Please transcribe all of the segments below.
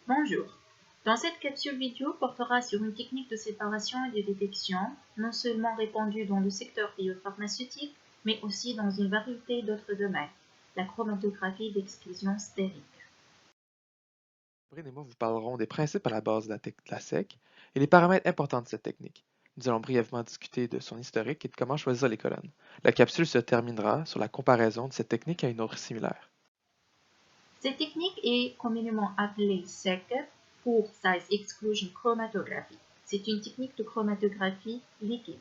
Bonjour. Dans cette capsule vidéo portera sur une technique de séparation et de détection, non seulement répandue dans le secteur biopharmaceutique, mais aussi dans une variété d'autres domaines, la chromatographie d'exclusion stérique. Sabrine et moi vous parlerons des principes à la base de la SEC et les paramètres importants de cette technique. Nous allons brièvement discuter de son historique et de comment choisir les colonnes. La capsule se terminera sur la comparaison de cette technique à une autre similaire. Cette technique est communément appelée SEC pour Size Exclusion Chromatography. C'est une technique de chromatographie liquide.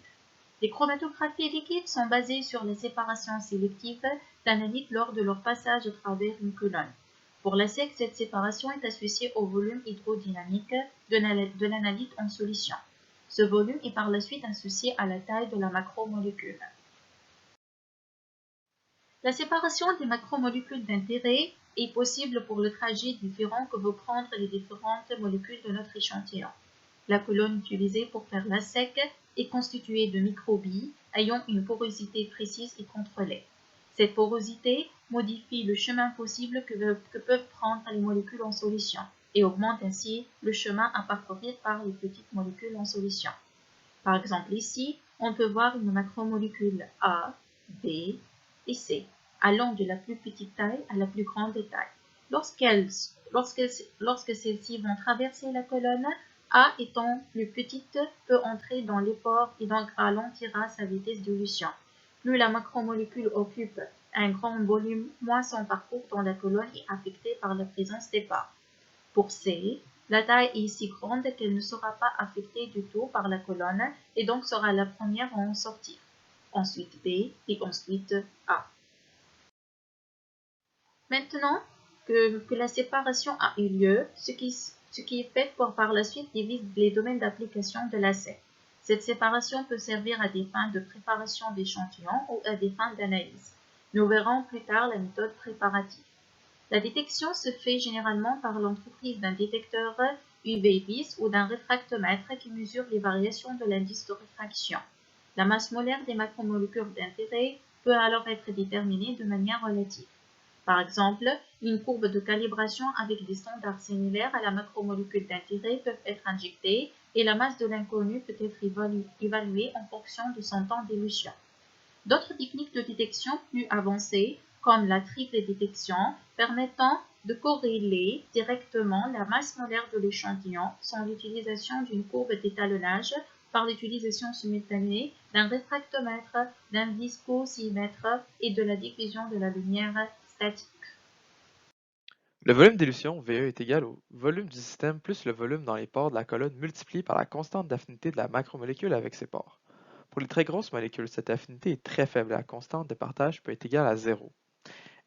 Les chromatographies liquides sont basées sur la séparation sélective d'analytes lors de leur passage à travers une colonne. Pour la SEC, cette séparation est associée au volume hydrodynamique de l'analyte en solution. Ce volume est par la suite associé à la taille de la macromolécule. La séparation des macromolécules d'intérêt est possible pour le trajet différent que vont prendre les différentes molécules de notre échantillon. La colonne utilisée pour faire la SEC est constituée de microbilles ayant une porosité précise et contrôlée. Cette porosité modifie le chemin possible que peuvent prendre les molécules en solution et augmente ainsi le chemin à parcourir par les petites molécules en solution. Par exemple ici, on peut voir une macromolécule A, B et C, allant de la plus petite taille à la plus grande taille. Lorsque celles-ci vont traverser la colonne, A étant plus petite peut entrer dans les pores et donc ralentira sa vitesse d'évolution. Plus la macromolécule occupe un grand volume, moins son parcours dans la colonne est affecté par la présence des pores. Pour C, la taille est si grande qu'elle ne sera pas affectée du tout par la colonne et donc sera la première à en sortir. Ensuite B et ensuite A. Maintenant que la séparation a eu lieu, ce qui est fait par la suite divise les domaines d'application de la SEC. Cette séparation peut servir à des fins de préparation d'échantillons ou à des fins d'analyse. Nous verrons plus tard la méthode préparative. La détection se fait généralement par l'entreprise d'un détecteur UV-Vis ou d'un réfractomètre qui mesure les variations de l'indice de réfraction. La masse molaire des macromolécules d'intérêt peut alors être déterminée de manière relative. Par exemple, une courbe de calibration avec des standards similaires à la macromolécule d'intérêt peut être injectée et la masse de l'inconnu peut être évaluée en fonction de son temps d'émission. D'autres techniques de détection plus avancées, comme la triple détection, permettant de corréler directement la masse molaire de l'échantillon sans l'utilisation d'une courbe d'étalonnage par l'utilisation simultanée d'un réfractomètre, d'un viscosimètre et de la diffusion de la lumière statique. Le volume d'élution, VE, est égal au volume du système plus le volume dans les pores de la colonne multiplié par la constante d'affinité de la macromolécule avec ses pores. Pour les très grosses molécules, cette affinité est très faible et la constante de partage peut être égale à 0.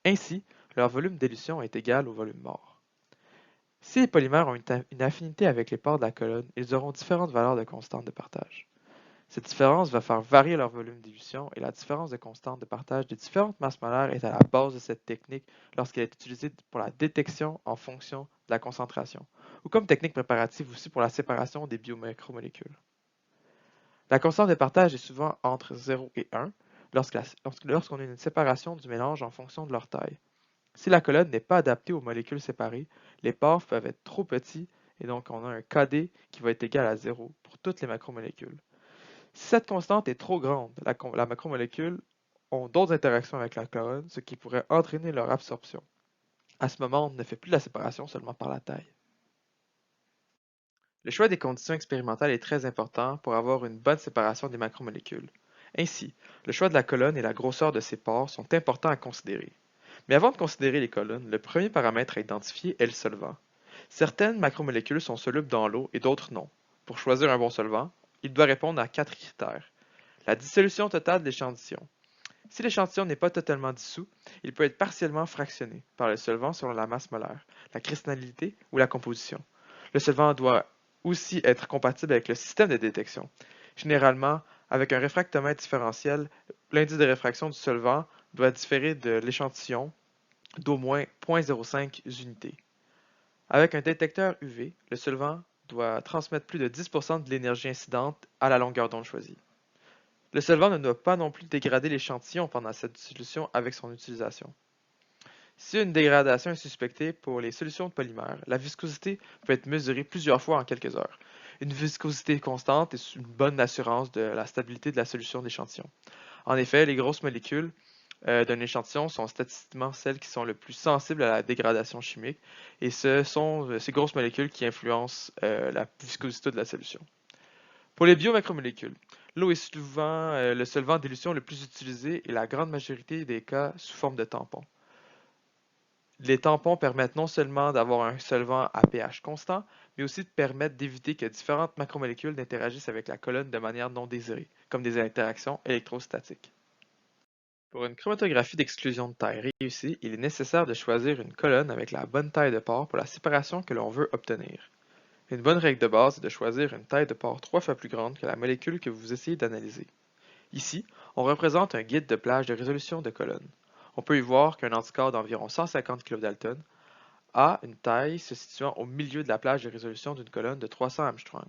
Ainsi, leur volume d'élution est égal au volume mort. Si les polymères ont une affinité avec les pores de la colonne, ils auront différentes valeurs de constante de partage. Cette différence va faire varier leur volume d'élution et la différence de constante de partage des différentes masses molaires est à la base de cette technique lorsqu'elle est utilisée pour la détection en fonction de la concentration, ou comme technique préparative aussi pour la séparation des biomacromolécules. La constante de partage est souvent entre 0 et 1 lorsqu'on a une séparation du mélange en fonction de leur taille. Si la colonne n'est pas adaptée aux molécules séparées, les pores peuvent être trop petits et donc on a un KD qui va être égal à 0 pour toutes les macromolécules. Si cette constante est trop grande, la macromolécule ont d'autres interactions avec la colonne, ce qui pourrait entraîner leur absorption. À ce moment, on ne fait plus la séparation seulement par la taille. Le choix des conditions expérimentales est très important pour avoir une bonne séparation des macromolécules. Ainsi, le choix de la colonne et la grosseur de ses pores sont importants à considérer. Mais avant de considérer les colonnes, le premier paramètre à identifier est le solvant. Certaines macromolécules sont solubles dans l'eau et d'autres non. Pour choisir un bon solvant, il doit répondre à 4 critères. La dissolution totale de l'échantillon. Si l'échantillon n'est pas totalement dissous, il peut être partiellement fractionné par le solvant selon la masse molaire, la cristallinité ou la composition. Le solvant doit aussi être compatible avec le système de détection. Généralement, avec un réfractomètre différentiel, l'indice de réfraction du solvant doit différer de l'échantillon d'au moins 0,05 unités. Avec un détecteur UV, le solvant doit transmettre plus de 10% de l'énergie incidente à la longueur d'onde choisie. Le solvant ne doit pas non plus dégrader l'échantillon pendant cette dissolution avec son utilisation. Si une dégradation est suspectée pour les solutions de polymères, la viscosité peut être mesurée plusieurs fois en quelques heures. Une viscosité constante est une bonne assurance de la stabilité de la solution d'échantillon. En effet, les grosses molécules d'un échantillon sont statistiquement celles qui sont le plus sensibles à la dégradation chimique, et ce sont ces grosses molécules qui influencent la viscosité de la solution. Pour les biomacromolécules, l'eau est souvent le solvant d'élution le plus utilisé et la grande majorité des cas sous forme de tampon. Les tampons permettent non seulement d'avoir un solvant à pH constant, mais aussi de permettre d'éviter que différentes macromolécules n'interagissent avec la colonne de manière non désirée, comme des interactions électrostatiques. Pour une chromatographie d'exclusion de taille réussie, il est nécessaire de choisir une colonne avec la bonne taille de pore pour la séparation que l'on veut obtenir. Une bonne règle de base est de choisir une taille de pore 3 fois plus grande que la molécule que vous essayez d'analyser. Ici, on représente un guide de plage de résolution de colonne. On peut y voir qu'un anticorps d'environ 150 kilodalton a une taille se situant au milieu de la plage de résolution d'une colonne de 300 Armstrong.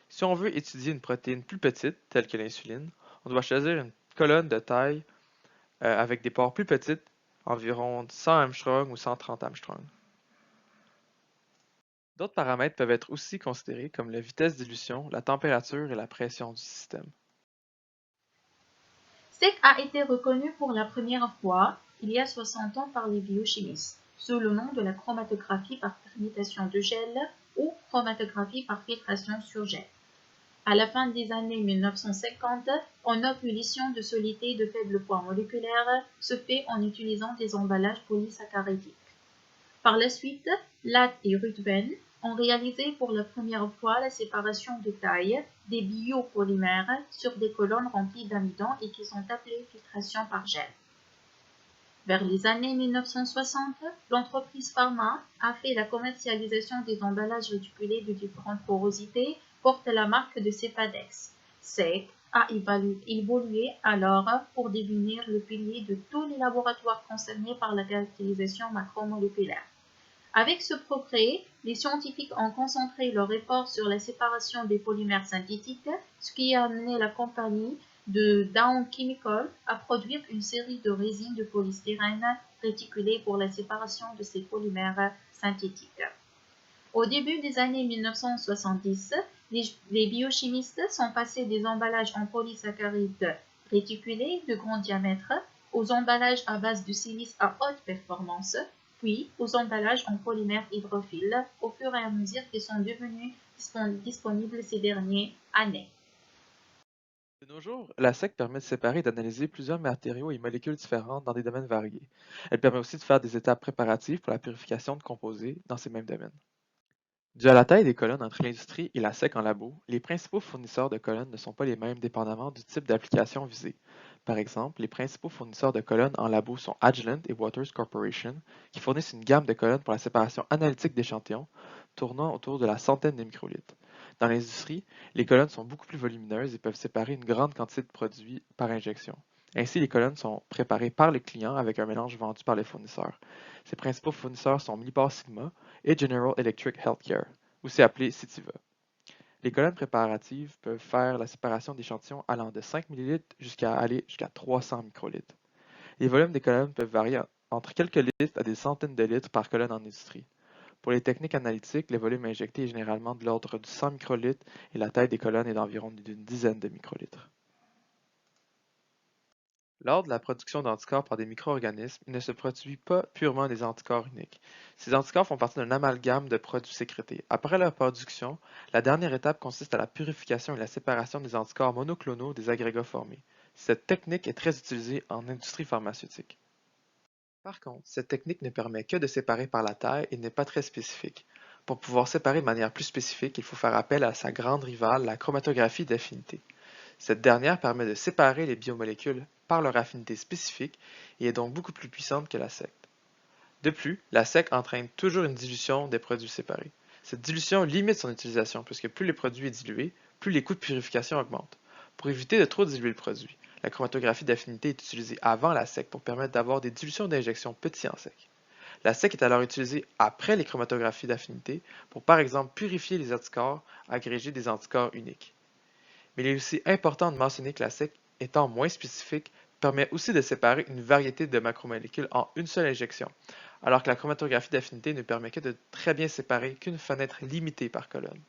Si on veut étudier une protéine plus petite, telle que l'insuline, on doit choisir une colonne de taille avec des pores plus petites, environ 100 Armstrong ou 130 Armstrong. D'autres paramètres peuvent être aussi considérés comme la vitesse d'élution, la température et la pression du système. SEC a été reconnu pour la première fois il y a 60 ans par les biochimistes, sous le nom de la chromatographie par permutation de gel ou chromatographie par filtration sur gel. À la fin des années 1950, une ébullition de solutés de faible poids moléculaire se fait en utilisant des emballages polysaccharidiques. Par la suite, Ladd et Ruthven ont réalisé pour la première fois la séparation de taille des biopolymères sur des colonnes remplies d'amidon et qui sont appelées filtration par gel. Vers les années 1960, l'entreprise Pharma a fait la commercialisation des emballages réticulés de différentes porosités porte la marque de Cepadex. SEC a évolué alors pour devenir le pilier de tous les laboratoires concernés par la caractérisation macromoléculaire. Avec ce progrès, les scientifiques ont concentré leurs efforts sur la séparation des polymères synthétiques, ce qui a amené la compagnie de Dow Chemical à produire une série de résines de polystyrène réticulées pour la séparation de ces polymères synthétiques. Au début des années 1970, les biochimistes sont passés des emballages en polysaccharides réticulés de grand diamètre aux emballages à base de silice à haute performance, puis aux emballages en polymère hydrophile au fur et à mesure qu'ils sont devenus disponibles ces dernières années. De nos jours, la SEC permet de séparer et d'analyser plusieurs matériaux et molécules différentes dans des domaines variés. Elle permet aussi de faire des étapes préparatives pour la purification de composés dans ces mêmes domaines. Dû à la taille des colonnes entre l'industrie et la SEC en labo, les principaux fournisseurs de colonnes ne sont pas les mêmes dépendamment du type d'application visée. Par exemple, les principaux fournisseurs de colonnes en labo sont Agilent et Waters Corporation, qui fournissent une gamme de colonnes pour la séparation analytique d'échantillons, tournant autour de la centaine de microlitres. Dans l'industrie, les colonnes sont beaucoup plus volumineuses et peuvent séparer une grande quantité de produits par injection. Ainsi, les colonnes sont préparées par le client avec un mélange vendu par les fournisseurs. Ses principaux fournisseurs sont Millipore Sigma et General Electric Healthcare, aussi appelé Citiva. Les colonnes préparatives peuvent faire la séparation d'échantillons allant de 5 ml jusqu'à 300 microlitres. Les volumes des colonnes peuvent varier entre quelques litres à des centaines de litres par colonne en industrie. Pour les techniques analytiques, le volume injecté est généralement de l'ordre de 100 microlitres et la taille des colonnes est d'environ d'une dizaine de microlitres. Lors de la production d'anticorps par des micro-organismes, il ne se produit pas purement des anticorps uniques. Ces anticorps font partie d'un amalgame de produits sécrétés. Après leur production, la dernière étape consiste à la purification et la séparation des anticorps monoclonaux des agrégats formés. Cette technique est très utilisée en industrie pharmaceutique. Par contre, cette technique ne permet que de séparer par la taille et n'est pas très spécifique. Pour pouvoir séparer de manière plus spécifique, il faut faire appel à sa grande rivale, la chromatographie d'affinité. Cette dernière permet de séparer les biomolécules par leur affinité spécifique et est donc beaucoup plus puissante que la SEC. De plus, la SEC entraîne toujours une dilution des produits séparés. Cette dilution limite son utilisation puisque plus le produit est dilué, plus les coûts de purification augmentent. Pour éviter de trop diluer le produit, la chromatographie d'affinité est utilisée avant la SEC pour permettre d'avoir des dilutions d'injection petits en sec. La SEC est alors utilisée après les chromatographies d'affinité pour par exemple purifier les anticorps agrégés des anticorps uniques. Mais il est aussi important de mentionner que la SEC étant moins spécifique permet aussi de séparer une variété de macromolécules en une seule injection, alors que la chromatographie d'affinité ne permet que de très bien séparer qu'une fenêtre limitée par colonne.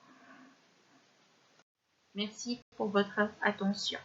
Merci pour votre attention.